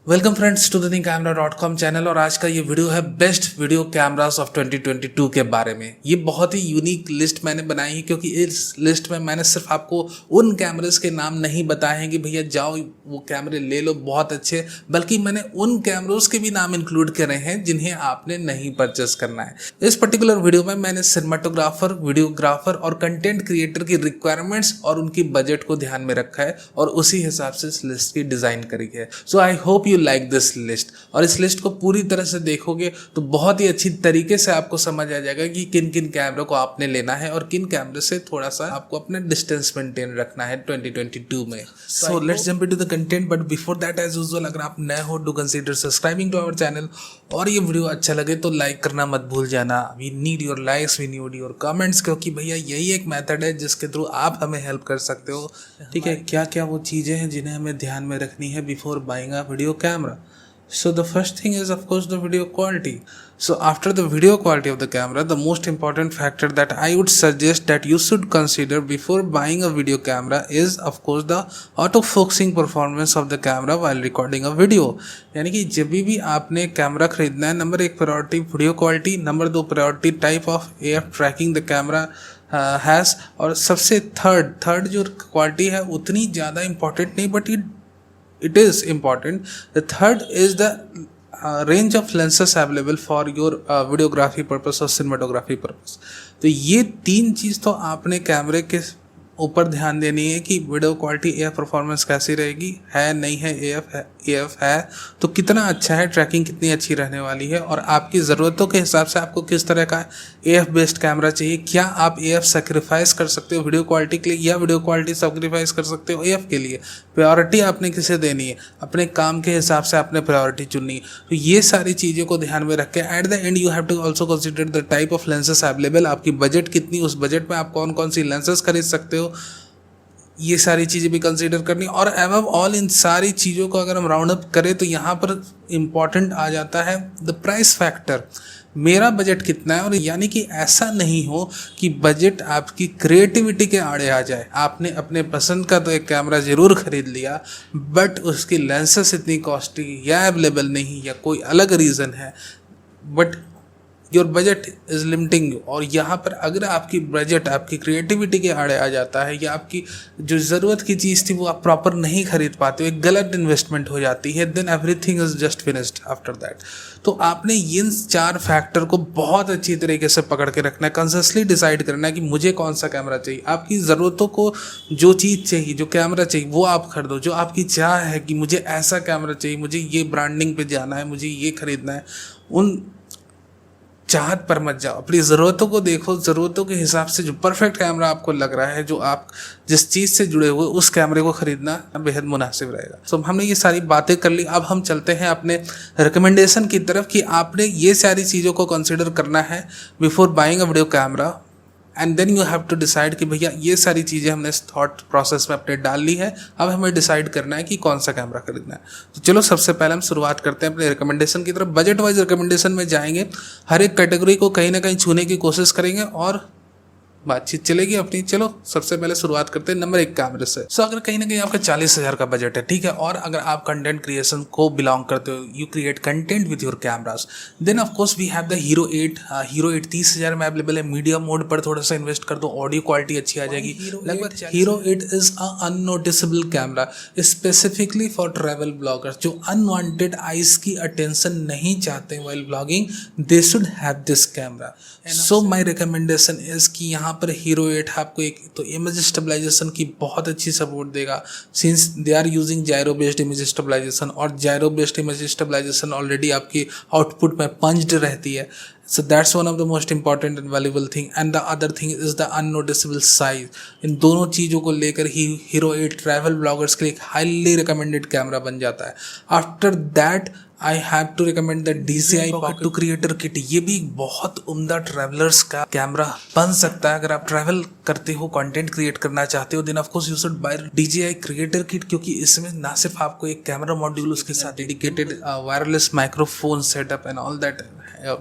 Welcome friends to the camera.com channel. और आज का ये वीडियो है बेस्ट वीडियो कैमरास ऑफ 2022 के बारे में। ये बहुत ही यूनिक लिस्ट मैंने बनाई है क्योंकि इस लिस्ट में मैंने सिर्फ आपको उन कैमरास के नाम नहीं बताए हैं कि भैया जाओ वो कैमरे ले लो बहुत अच्छे, बल्कि मैंने उन कैमरों के भी नाम इंक्लूड करे हैं जिन्हें आपने नहीं परचेस करना है। इस पर्टिकुलर वीडियो में मैंने सिनेमाटोग्राफर, वीडियोग्राफर और कंटेंट क्रिएटर की रिक्वायरमेंट्स और उनकी बजट को ध्यान में रखा है और उसी हिसाब से इस लिस्ट की डिजाइन करी है। So I hope you like this list. और इस लिस्ट को पूरी तरह से देखोगे तो बहुत ही अच्छी तरीके से आपको समझ आ जाएगा कि किन किन कैमरों को आपने लेना है और किन कैमरे से थोड़ा सा आपको अपना डिस्टेंस मेंटेन रखना है 2022 में। So let's jump into the content, but before that as usual अगर आप नए हो do consider subscribing to our channel और ये वीडियो अच्छा लगे तो लाइक करना मत भूल जाना। We need your likes, we need your comments, क्योंकि भैया यही एक मेथड है जिसके थ्रू आप हमें हेल्प कर सकते हो। ठीक है, क्या क्या वो चीज़ें हैं जिन्हें हमें ध्यान में रखनी है before buying a video camera. So the first thing is of course the video quality. So after the video quality of the camera, the most important factor that I would suggest that you should consider before buying a video camera is of course the autofocusing performance of the camera while recording a video. यानी कि जब भी आपने camera खरीदना है, number एक priority video quality, number दो priority type of AF tracking the camera has, और सबसे थर्ड जो क्वालिटी है उतनी ज़्यादा इंपॉर्टेंट नहीं but it is important. The third is the range of lenses available for your videography purpose or cinematography purpose. तो ये तीन चीज़ तो आपने कैमरे के ऊपर ध्यान देनी है कि वीडियो क्वालिटी AF परफॉर्मेंस कैसी रहेगी, है नहीं है, AF है तो कितना अच्छा है, ट्रैकिंग कितनी अच्छी रहने वाली है, और आपकी ज़रूरतों के हिसाब से आपको किस तरह का AF बेस्ड कैमरा चाहिए। क्या आप AF सेक्रीफाइस कर सकते हो वीडियो क्वालिटी के लिए या वीडियो क्वालिटी सेक्रीफाइस कर सकते हो AF के लिए। प्रायोरिटी आपने किसे देनी है, अपने काम के हिसाब से आपने प्रायोरिटी चुननी है। तो ये सारी चीज़ों को ध्यान में रख के at the end you have to also consider the type of lenses available. आपकी बजट कितनी, उस बजट में आप कौन कौन सी लेंसेज खरीद सकते हो, ये सारी चीज़ें भी कंसीडर करनी। और अबव ऑल इन सारी चीज़ों को अगर हम राउंड अप करें तो यहाँ पर इम्पॉर्टेंट आ जाता है द प्राइस फैक्टर। मेरा बजट कितना है, और यानी कि ऐसा नहीं हो कि बजट आपकी क्रिएटिविटी के आड़े आ जाए। आपने अपने पसंद का तो एक कैमरा ज़रूर खरीद लिया बट उसकी लेंसेस इतनी कॉस्टली या अवेलेबल नहीं या कोई अलग रीज़न है, but your budget is limiting you. और यहाँ पर अगर आपकी बजट आपकी क्रिएटिविटी के आड़े आ जाता है या आपकी जो ज़रूरत की चीज़ थी वो आप प्रॉपर नहीं खरीद पाते हो, एक गलत इन्वेस्टमेंट हो जाती है, then everything is just finished after that. तो आपने इन चार फैक्टर को बहुत अच्छी तरीके से पकड़ के रखना है, कॉन्शियसली डिसाइड करना है कि मुझे कौन सा कैमरा चाहिए। आपकी ज़रूरतों को जो चीज़ चाहिए, जो कैमरा चाहिए वो आप खरीदो। जो आपकी चाह है कि मुझे ऐसा कैमरा चाहिए, मुझे ये ब्रांडिंग पे जाना है, मुझे ये खरीदना है, उन चाहत पर मत जाओ, अपनी ज़रूरतों को देखो। ज़रूरतों के हिसाब से जो परफेक्ट कैमरा आपको लग रहा है, जो आप जिस चीज़ से जुड़े हुए, उस कैमरे को ख़रीदना बेहद मुनासिब रहेगा। सो हमने ये सारी बातें कर ली, अब हम चलते हैं अपने रिकमेंडेशन की तरफ कि आपने ये सारी चीज़ों को कंसिडर करना है before buying a video camera, and then you have to decide कि भैया ये सारी चीज़ें हमने इस थॉट प्रोसेस में अपने डाल ली है, अब हमें डिसाइड करना है कि कौन सा कैमरा खरीदना है। तो चलो सबसे पहले हम शुरुआत करते हैं अपने रिकमेंडेशन की तरफ। बजट वाइज रिकमेंडेशन में जाएंगे, हर एक कैटेगरी को कहीं ना कहीं छूने की कोशिश करेंगे और बातचीत चलेगी अपनी। चलो सबसे पहले शुरुआत करते हैं नंबर एक कैमरे से। सो अगर कहीं ना कहीं आपका 40,000 का बजट है, ठीक है, और अगर आप कंटेंट क्रिएशन को बिलोंग करते हो, you create content with your cameras, then of course we have the hero 8। Hero 8 30,000 में अवेलेबल है। मीडियम मोड पर थोड़ा सा इन्वेस्ट कर दो, ऑडियो क्वालिटी अच्छी आ जाएगी। लगभग hero 8 is a unnoticeable camera specifically for travel bloggers जो अनवांटेड आइज की अटेंशन नहीं चाहते while blogging, they should have this camera. So my recommendation is कि यहाँ पर हीरो 8 आपको एक तो इमेज स्टेबलाइजेशन की बहुत अच्छी सपोर्ट देगा, since they are using gyro based image stabilisation, और gyro based image stabilisation already आपकी आउटपुट में पंच्ड रहती है। So that's one of the most important and valuable thing. And the other thing is the unnoticeable size. इन दोनों चीज़ों को लेकर ही hero 8 travel bloggers के लिए एक हाईली रिकमेंडेड कैमरा बन जाता है। After that I have to recommend the DJI Pocket 2 creator kit. ये भी बहुत उम्दा ट्रैवलर्स का कैमरा बन सकता है। अगर आप ट्रैवल करते हो, कंटेंट क्रिएट करना चाहते हो, then of course you should buy DJI creator kit, क्योंकि इसमें ना सिर्फ आपको एक कैमरा मॉड्यूल, उसके साथ dedicated wireless microphone setup and all that,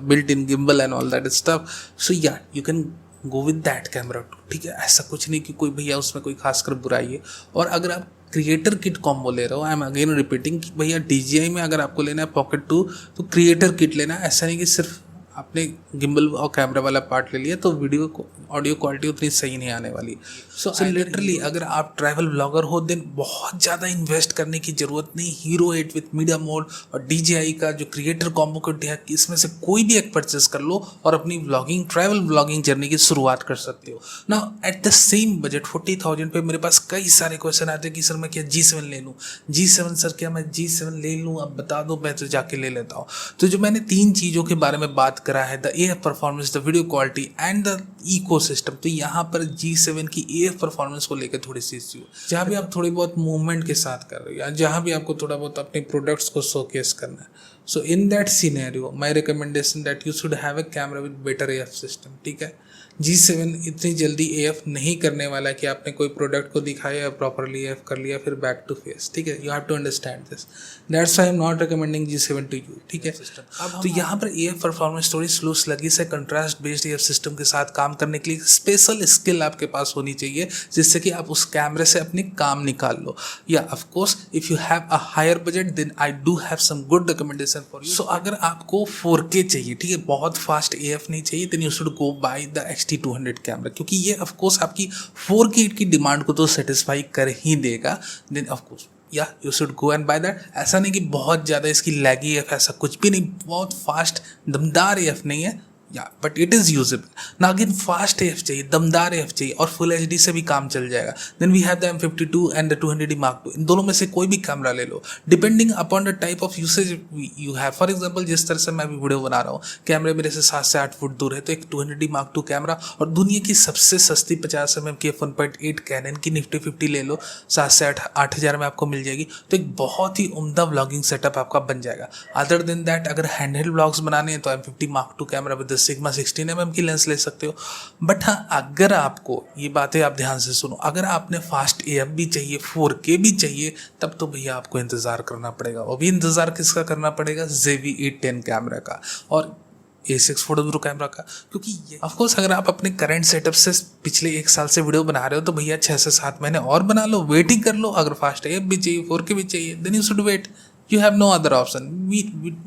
built in gimbal and all that stuff. So yeah, you can go with that camera too. ठीक है, ऐसा कुछ नहीं कि कोई भैया उसमें कोई खासकर बुराई है। और अगर आप क्रिएटर किट कॉम्बो ले रहा हूँ। आई एम अगेन रिपीटिंग कि भैया DJI में अगर आपको लेना है पॉकेट 2 तो क्रिएटर किट लेना है। ऐसा नहीं कि सिर्फ आपने गिम्बल और कैमरा वाला पार्ट ले लिया तो वीडियो को ऑडियो क्वालिटी उतनी सही नहीं आने वाली। सो लिटरली अगर आप ट्रैवल ब्लॉगर हो देन बहुत ज़्यादा इन्वेस्ट करने की ज़रूरत नहीं। हीरो 8 विथ मीडिया मोड और DJI का जो क्रिएटर कॉम्बो किट है, इसमें से कोई भी एक परचेस कर लो और अपनी व्लॉगिंग ट्रैवल व्लॉगिंग जर्नी की शुरुआत कर सकते हो ना। एट द सेम बजट 40,000 पे मेरे पास कई सारे क्वेश्चन आते हैं कि सर मैं क्या G7 ले लूँ, G7 सर क्या मैं G7 ले लूँ, अब बता दो मैं तो जाके ले लेता हूँ। तो जो मैंने 3 चीज़ों के बारे में बात करा है, the AF performance, the video quality and the ecosystem, तो यहाँ पर G7 की AF परफॉर्मेंस को लेकर थोड़ी सी इश्यू, जहाँ भी आप थोड़ी बहुत मूवमेंट के साथ कर रहे हो या जहाँ भी आपको थोड़ा बहुत अपने प्रोडक्ट्स को शोकेस करना है, so in that scenario my recommendation that you should have a camera with better AF system. ठीक है, G7 इतनी जल्दी AF नहीं करने वाला कि आपने कोई प्रोडक्ट को दिखाया प्रॉपरली AF कर लिया फिर बैक टू फेस। ठीक है, you have to understand this, that's why I am not recommending G7 to you. ठीक है, तो यहाँ पर AF परफॉर्मेंस थोड़ी स्लो स्लगी से कंट्रास्ट बेस्ड AF सिस्टम के साथ काम करने के लिए स्पेशल स्किल आपके पास होनी चाहिए जिससे कि आप उस कैमरे से अपने काम निकाल लो। या of course if you have a higher budget then I do have some good recommendation for you. So अगर आपको 4K चाहिए, ठीक है, बहुत फास्ट AF नहीं चाहिए, then you should go buy the XT200 camera, क्योंकि ये ऑफ कोर्स आपकी 4K की डिमांड को तो सेटिस्फाई कर ही देगा। देन ऑफ कोर्स या you should go and by that. ऐसा नहीं कि बहुत ज़्यादा इसकी लैगी AF, ऐसा कुछ भी नहीं, बहुत फास्ट दमदार AF नहीं है या बट इट इज़ यूजेबल ना। अगेन फास्ट AF चाहिए, दमदार AF चाहिए और फुल HD से भी काम चल जाएगा। Then we have the M52 and the 200D Mark II। इन दोनों में से कोई भी कैमरा ले लो depending upon the type of usage you have. For example जिस तरह से मैं भी वीडियो बना रहा हूँ, कैमरे मेरे से 7 से 8 फुट दूर है, तो एक 200D Mark II कैमरा और दुनिया की सबसे सस्ती 50mm की f1.8 कैनन की निफ्टी 50 ले लो, 7 से 8 हज़ार में आपको मिल जाएगी। तो एक बहुत ही उम्दा व्लॉगिंग सेटअप आपका बन जाएगा। अदर देन दैट अगर हैंडहेल्ड व्लॉग्स बनाने हैं तो M50 Mark II camera with sigma 16mm की लेंस ले सकते हो। बट हाँ, अगर आपको ये बातें आप ध्यान से सुनो, अगर आपने फास्ट AF भी चाहिए, 4K भी चाहिए, तब तो भैया आपको इंतज़ार करना पड़ेगा। वो भी इंतज़ार किसका करना पड़ेगा? ZV-E10 कैमरा का और A6 फोटो कैमरा का। क्योंकि ये ऑफकोर्स अगर आप अपने करंट सेटअप से पिछले 1 साल से वीडियो बना रहे हो तो भैया 6 से 7 महीने और बना लो, वेटिंग कर लो। अगर फास्ट AF भी चाहिए, 4K भी चाहिए, then you should wait, you have no other option.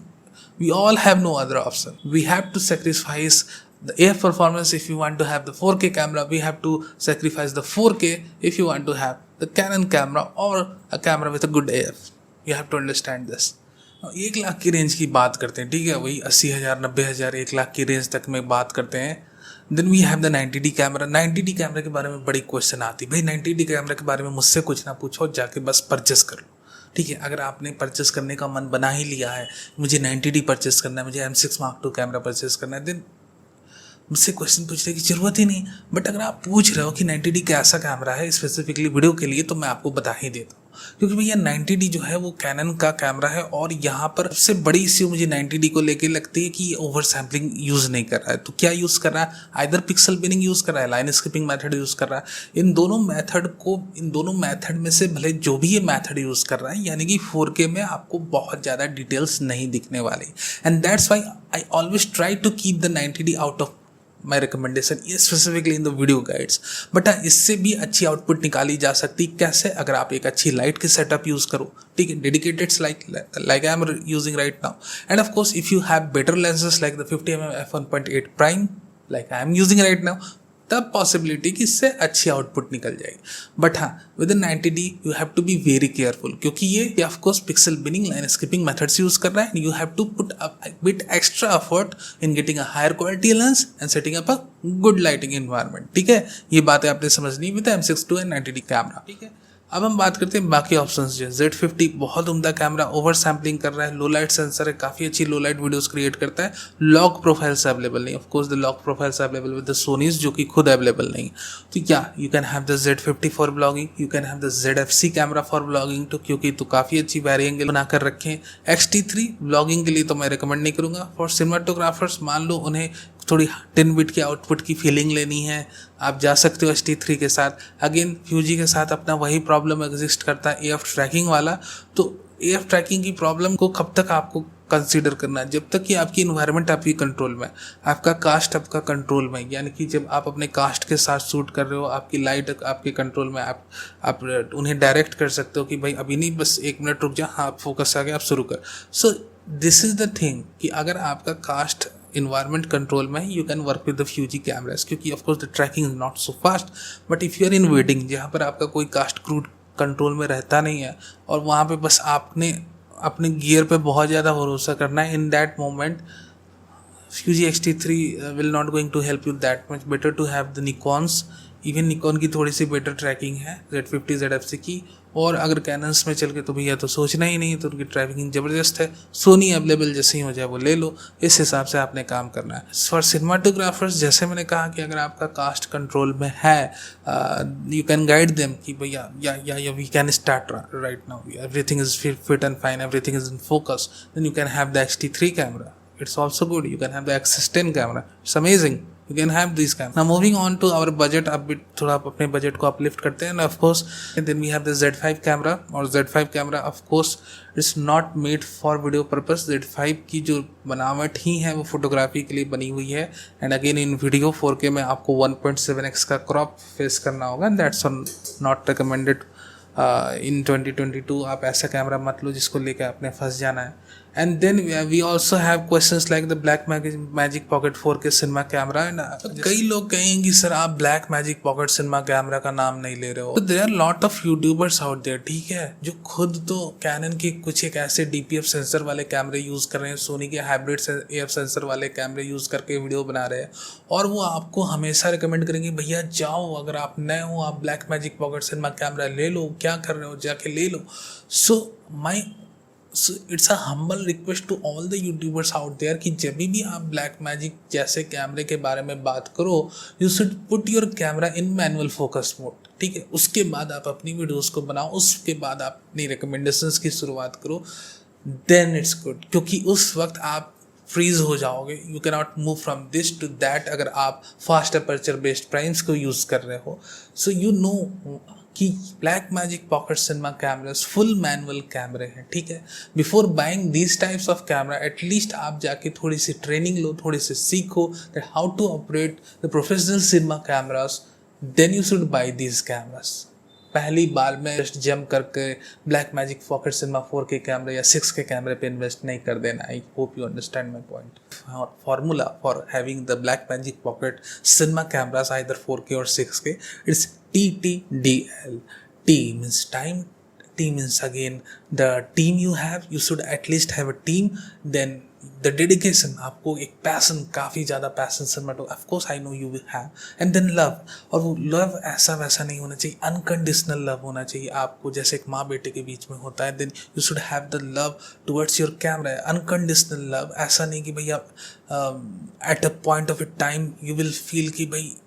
We all have no other option. We have to sacrifice the AF performance if you want to have the 4K camera. We have to sacrifice the 4K if you want to have the Canon camera or a camera with a good AF. You have to understand this. 1 lakh की range की बात करते हैं, ठीक है, वही 80,000, 90,000, 1 लाख की range तक में बात करते हैं। Then we have the 90D camera. 90D camera के बारे में बड़ी क्वेश्चन आती है, भाई 90D कैमरा के बारे में मुझसे कुछ ना पूछो, जाके बस परचेस कर लो। ठीक है, अगर आपने परचेस करने का मन बना ही लिया है, मुझे 90D परचेस करना है, मुझे M6 Mark II camera purchase करना है, देन मुझसे क्वेश्चन पूछने की ज़रूरत ही नहीं। बट अगर आप पूछ रहे हो कि 90D कैसा कैमरा है स्पेसिफिकली वीडियो के लिए, तो मैं आपको बता ही देता हूँ। क्योंकि भैया 90D जो है वो कैनन का कैमरा है और यहाँ पर सबसे बड़ी इश्यू मुझे 90D को लेके लगती है कि ये ओवर सैम्पलिंग यूज़ नहीं कर रहा है। तो क्या यूज़ कर रहा है? आइदर पिक्सल बिनिंग यूज़ कर रहा है, लाइन स्किपिंग मेथड यूज़ कर रहा है। इन दोनों मेथड में से भले जो भी ये मेथड यूज़ कर रहा है, यानी कि 4K में आपको बहुत ज़्यादा डिटेल्स नहीं दिखने वाली। And that's why I always try to keep the 90D out of my recommendation, ये specifically in the video guides. But हाँ, इससे भी अच्छी आउटपुट निकाली जा सकती। कैसे? अगर आप एक अच्छी लाइट की सेटअप यूज़ करो, ठीक है, dedicated like I am using right now, and of course if you have better lenses like the 50mm f1.8 prime like I am using right now, तब पॉसिबिलिटी कि इससे अच्छी आउटपुट निकल जाएगी। बट हाँ, within 90D you have to be very careful, क्योंकि ये of course pixel binning, line skipping methods use कर रहा है। You have to put a bit extra effort in getting a higher quality lens and setting up a good lighting environment. ठीक है, ये बातें आपने समझनी with M6 II and 90D camera. ठीक है, अब हम बात करते हैं बाकी ऑप्शंस जो Z50 बहुत उम्दा कैमरा, ओवर सैम्पलिंग कर रहा है, लो लाइट सेंसर है, काफ़ी अच्छी लो लाइट वीडियोस क्रिएट करता है। लॉक प्रोफाइल्स अवेलेबल नहीं, of course the log profiles available with the Sonys जो कि खुद अवेलेबल नहीं। तो क्या you can have the Z50 for blogging, you can have the ZFC camera for blogging तो क्योंकि तो काफ़ी अच्छी वायरी एंगल बनाकर रखे हैं। XT3 ब्लॉगिंग के लिए तो मैं रिकमेंड नहीं करूँगा। फॉर सिनेमाटोग्राफर्स, मान लो उन्हें थोड़ी 10 बिट की आउटपुट की फीलिंग लेनी है, आप जा सकते हो XT3 के साथ। अगेन फ्यूजी के साथ अपना वही प्रॉब्लम एग्जिस्ट करता है AF ट्रैकिंग वाला। तो AF ट्रैकिंग की प्रॉब्लम को कब तक आपको कंसीडर करना है जब तक कि आपकी इन्वायरमेंट आपकी कंट्रोल में, आपका कास्ट आपका कंट्रोल में, यानी कि जब आप अपने कास्ट के साथ शूट कर रहे हो, आपकी लाइट आपके कंट्रोल में, आप उन्हें डायरेक्ट कर सकते हो कि भाई अभी नहीं, बस 1 मिनट रुक जा, हाँ फोकस आ गया, आप शुरू कर। So this is the thing कि अगर आपका कास्ट इन्वायरमेंट कंट्रोल में, you can work with the Fuji cameras, क्योंकि of course the tracking is not so fast. But if you are in wedding, जहाँ पर आपका कोई कास्ट क्रू कंट्रोल में रहता नहीं है और वहाँ पे बस आपने अपने गियर पे बहुत ज़्यादा भरोसा करना है, in that moment Fuji X-T3 will not going to help you that much. Better to have the Nikons. Even Nikon की थोड़ी सी बेटर ट्रैकिंग है Z50 ZFC की, और अगर कैनन्स में चल के तो भैया तो सोचना ही नहीं, तो उनकी ट्रैकिंग ज़बरदस्त है। सोनी अवेलेबल जैसे ही हो जाए वो ले लो, इस हिसाब से आपने काम करना है। फॉर सिनेमाटोग्राफर्स, जैसे मैंने कहा कि अगर आपका कास्ट कंट्रोल में है, यू कैन गाइड देम कि भैया या we can start right now, everything is fit and fine, everything is in focus, then you can have the X-T3 camera. It's also good. You can have the Axis 10 camera. It's amazing. You can have these cameras. Now moving on to our budget, अब भी थोड़ा अपने budget को uplift करते हैं. Of course, and then we have the Z5 camera. और Z5 camera of course it's not made for video purpose. Z5 की जो बनावट ही है वो फोटोग्राफी के लिए बनी हुई है. And again in video 4K में आपको 1.7x का क्रॉप फेस करना होगा. And that's not recommended. इन 2022 आप ऐसा कैमरा मत लो जिसको लेकर आपने फंस जाना है. And then we also have questions like the Blackmagic pocket 4K cinema camera. एंड कई लोग कहेंगे सर आप Blackmagic pocket cinema camera का नाम नहीं ले रहे हो. There are lot of YouTubers out there, ठीक है, जो खुद तो कैनन के कुछ एक ऐसे DPF सेंसर वाले कैमरे यूज़ कर रहे हैं, सोनी के हाइब्रिड AF सेंसर वाले कैमरे यूज़ करके वीडियो बना रहे हैं, और वो आपको हमेशा रिकमेंड करेंगे भैया जाओ, अगर आप नए हो आप Blackmagic pocket cinema camera ले लो, क्या कर रहे हो, जाके ले लो. So it's a humble request to all the YouTubers out there कि जब भी आप ब्लैक मैजिक जैसे कैमरे के बारे में बात करो, you should put your camera in manual focus mode, ठीक है. उसके बाद आप अपनी वीडियोस को बनाओ, उसके बाद आप अपनी रिकमेंडेशंस की शुरुआत करो, then it's good, क्योंकि उस वक्त आप फ्रीज हो जाओगे. You can not move from this to that अगर आप फास्ट अपर्चर बेस्ड प्राइम्स को यूज़ कर रहे हो. सो यू नो कि Blackmagic pocket cinema cameras full manual कैमरे हैं, ठीक है. Before buying these types of camera at least आप जाके थोड़ी सी ट्रेनिंग लो, थोड़ी सी सीखो that how to operate the professional cinema cameras, then you should buy these cameras. पहली बार में जस्ट जंप करके black magic pocket cinema 4K कैमरे या 6K कैमरे पे इन्वेस्ट नहीं कर देना. आई hope you understand my point. Formula for having the Blackmagic pocket cinema cameras either 4K और 6K, it's TTDL. T means time, T means again the team you have, you should at least have a team. Then the dedication, आपको एक passion, काफ़ी ज़्यादा passion सिनेमाटो, of course I know you will have. And then love, और वो love ऐसा वैसा नहीं होना चाहिए, अनकंडीशनल लव होना चाहिए आपको, जैसे एक माँ बेटे के बीच में होता है. Then you should have the love towards your camera, unconditional love. ऐसा नहीं कि भैया at a point of a time you will feel कि भाई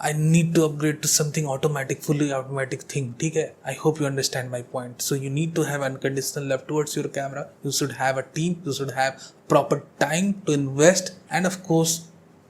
I need to upgrade to something automatic, fully automatic thing, ठीक है. I hope you understand my point. So you need to have unconditional love towards your camera. You should have a team. You should have proper time to invest, and of course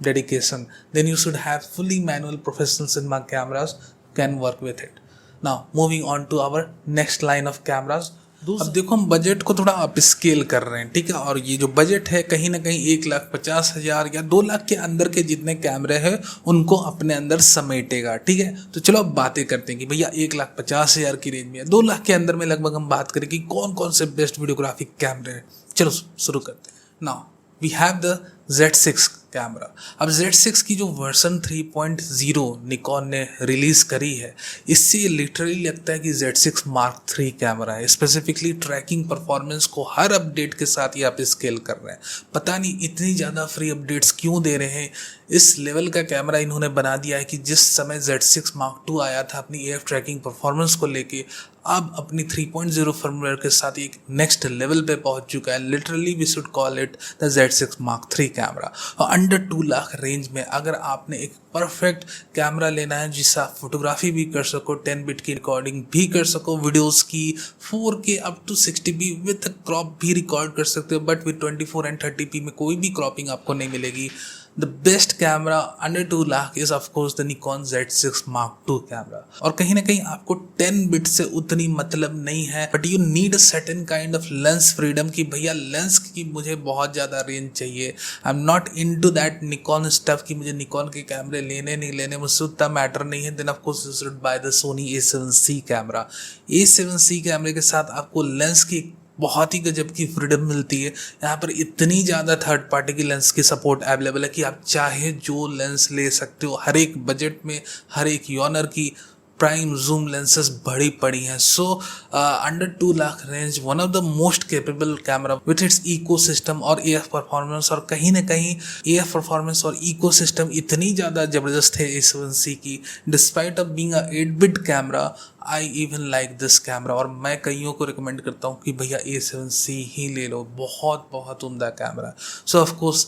dedication. Then you should have fully manual professional cinema cameras can work with it. Now moving on to our next line of cameras. अब देखो हम budget को थोड़ा up scale कर रहे हैं, ठीक है. और ये जो बजट है कहीं ना कहीं 1,50,000 या 2 लाख के अंदर के जितने कैमरे हैं उनको अपने अंदर समेटेगा, ठीक है. तो चलो अब बातें करते हैं कि भैया 1,50,000 की रेंज में, 2 लाख के अंदर में लगभग हम बात करें कि कौन कौन से बेस्ट वीडियोग्राफिक कैमरे हैं. चलो शुरू करते हैं. Now we have the Z6 camera. अब Z6 की जो वर्जन 3.0 निकॉन ने रिलीज़ करी है, इससे लिटरली लगता है कि Z6 Mark III कैमरा है. स्पेसिफिकली ट्रैकिंग परफॉर्मेंस को हर अपडेट के साथ ये आप स्केल कर रहे हैं. पता नहीं इतनी ज़्यादा फ्री अपडेट्स क्यों दे रहे हैं. इस लेवल का कैमरा इन्होंने बना दिया है कि जिस समय Z6 Mark II आया था अपनी AF ट्रैकिंग परफॉर्मेंस को लेके, अब अपनी 3.0 फर्मवेयर के साथ एक नेक्स्ट लेवल पे पहुंच चुका है. Literally we should call it the Z6 Mark III camera. और अंडर 2 लाख रेंज में अगर आपने एक परफेक्ट कैमरा लेना है जिससे आप फोटोग्राफी भी कर सको, 10 बिट की रिकॉर्डिंग भी कर सको, वीडियोस की 4K up to 60p with crop भी रिकॉर्ड कर सकते हो, बट विद 24 and 30p में कोई भी क्रॉपिंग आपको नहीं मिलेगी. The best camera under 2 lakh is of course the Nikon Z6 Mark II camera. और कहीं ना कहीं आपको 10 बिट से उतनी मतलब नहीं है, but you need a certain kind of lens freedom कि भैया लेंस की मुझे बहुत ज़्यादा रेंज चाहिए। आई am not into that Nikon stuff कि मुझे निकॉन के कैमरे लेने नहीं लेने, मुझसे उतना मैटर नहीं है। Then of course you should buy the Sony A7C camera. A7C कैमरे के साथ आपको लेंस की बहुत ही गजब की फ्रीडम मिलती है। यहाँ पर इतनी ज़्यादा थर्ड पार्टी की लेंस की सपोर्ट अवेलेबल है कि आप चाहे जो लेंस ले सकते हो। हर एक बजट में हर एक योनर की प्राइम जूम लेंसेज बड़ी पड़ी हैं। So under 2 lakh range one of the most capable camera with its ecosystem और AF परफॉर्मेंस। और कहीं ना कहीं AF परफॉर्मेंस और इकोसिस्टम इतनी ज़्यादा ज़बरदस्त है A7C की, डिस्पाइट ऑफ बीइंग अ 8-बिट camera. I even like this camera और मैं कईयों को रिकमेंड करता हूँ कि भैया A7C ही ले लो, बहुत बहुत उम्दा camera. So of course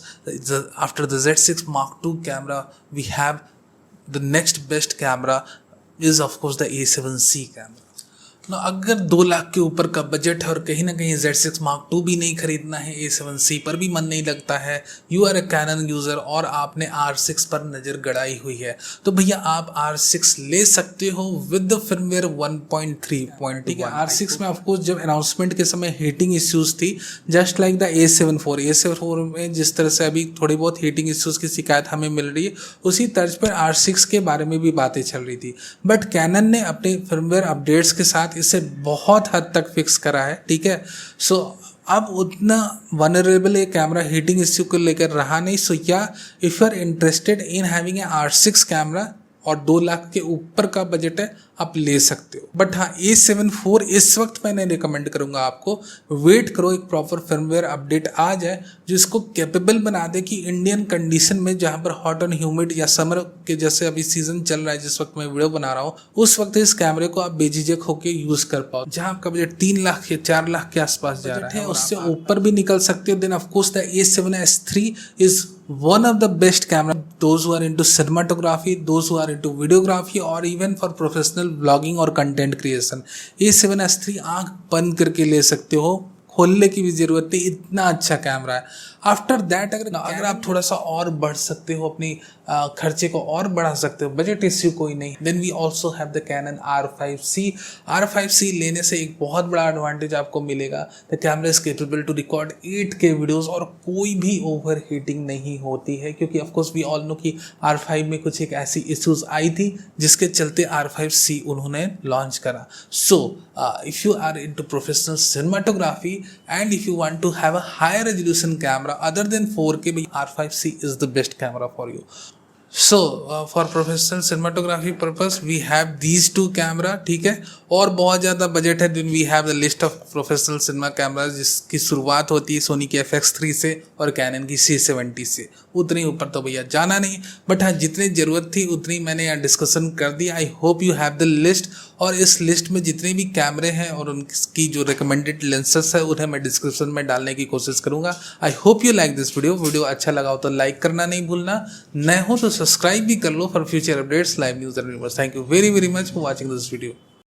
after the Z6 Mark II camera we have the next best camera is of course the A7C camera. ना अगर 2 लाख के ऊपर का बजट है और कहीं ना कहीं Z6 Mark II भी नहीं खरीदना है, A7C पर भी मन नहीं लगता है, you are a Canon user और आपने R6 पर नज़र गड़ाई हुई है, तो भैया आप R6 ले सकते हो विद द firmware 1.3.1। ठीक है, R6 में ऑफकोर्स जब अनाउंसमेंट के समय हीटिंग इश्यूज थी, जस्ट लाइक द A74 में जिस तरह से अभी थोड़ी बहुत हीटिंग इश्यूज की शिकायत हमें मिल रही है, उसी तर्ज पर R6 के बारे में भी बातें चल रही थी। बट कैनन ने अपने firmware अपडेट्स के साथ इसे बहुत हद तक फिक्स करा है। ठीक है, सो अब उतना वनरेबल ये कैमरा हीटिंग इश्यू को लेकर रहा नहीं। So yeah if you are interested in having a R6 camera और 2 लाख के ऊपर का बजट है, आप ले सकते हो। बट हाँ, A74 इस वक्त मैं नहीं रिकमेंड करूँगा आपको, वेट करो एक प्रॉपर फर्मवेयर अपडेट आ जाए जो इसको कैपेबल बना दे कि इंडियन कंडीशन में जहाँ पर हॉट एंड ह्यूमिड या समर के जैसे अभी सीजन चल रहा है जिस वक्त मैं वीडियो बना रहा हूँ, उस वक्त इस कैमरे को आप बेझिझक होकर यूज़ कर पाओ। जहाँ आपका बजट 3 लाख या 4 लाख के आसपास जा रहा है, उससे ऊपर भी निकल सकते हो। Then of course the A7S3 is one of the best camera those who are into cinematography, those who are into videography or even for professional vlogging और content creation। A7S3 आंख बंद करके ले सकते हो, खोलने की भी जरूरत नहीं, इतना अच्छा कैमरा है। आफ्टर दैट अगर आप थोड़ा सा और बढ़ सकते हो, अपनी खर्चे को और बढ़ा सकते हो, बजट इश्यू कोई नहीं, then we also have the Canon R5C। R5C लेने से एक बहुत बड़ा एडवांटेज आपको मिलेगा, the camera is capable to record 8K videos और कोई भी ओवर हीटिंग नहीं होती है, क्योंकि ऑफकोर्स वी ऑल नो कि R5 में कुछ एक ऐसी इश्यूज आई थी जिसके चलते R5C उन्होंने लॉन्च करा। So if you are into professional cinematography and if you want to have a higher resolution camera other than 4K, R5C is the best camera for you। So for professional cinematography purpose we have these 2 camera. ठीक है, और बहुत ज़्यादा budget है, then we have the list of professional cinema cameras जिसकी शुरुआत होती है सोनी की FX3 से और कैनन की C70 से। उतनी ऊपर तो भैया जाना नहीं, बट हाँ जितनी ज़रूरत थी उतनी मैंने यहाँ डिस्कशन कर दी। I hope you have the list, और इस लिस्ट में जितने भी कैमरे हैं और उनकी जो रिकमेंडेड लेंसेस है उन्हें मैं डिस्क्रिप्शन में डालने की कोशिश करूँगा। आई hope you like this video अच्छा लगा हो तो लाइक करना नहीं भूलना, नए हो तो सब्सक्राइब भी कर लो for future updates, live news and reviews. Thank you very very much for watching this video.